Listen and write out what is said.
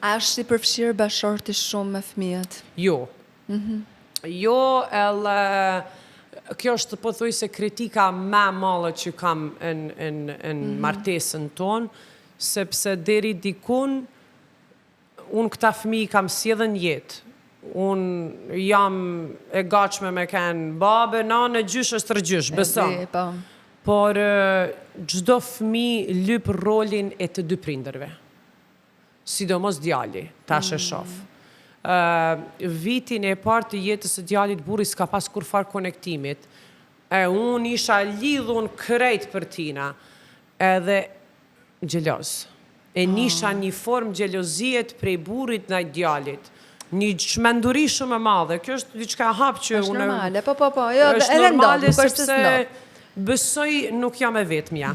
A është si përfshirë bashorti shumë me fëmijët? Jo. Jo, kjo është pothuajse kritika më e madhe që kam në martesën tonë, sepse deri dikun unë këta fëmijë kam sjellë në jetë. Unë jam e gatshme me kanë babë, nanë, gjysh është rëgjysh, beson. Por çdo fëmijë lyp rolin e të dy prindërve. Sidomos djali, tash e shoh. Vitin e parë të jetës së djalit burri s'ka pas kur far konektimit. Unë isha lidhun krejt për tina, edhe gjeloz. E nisha një formë gjelozijet prej burrit ndaj djalit. Një çmenduri shumë e madhe. Kjo është diçka hap që është unë... normale, po, jo, është edhe normale nuk është sepse besoj nuk jam e vetmja.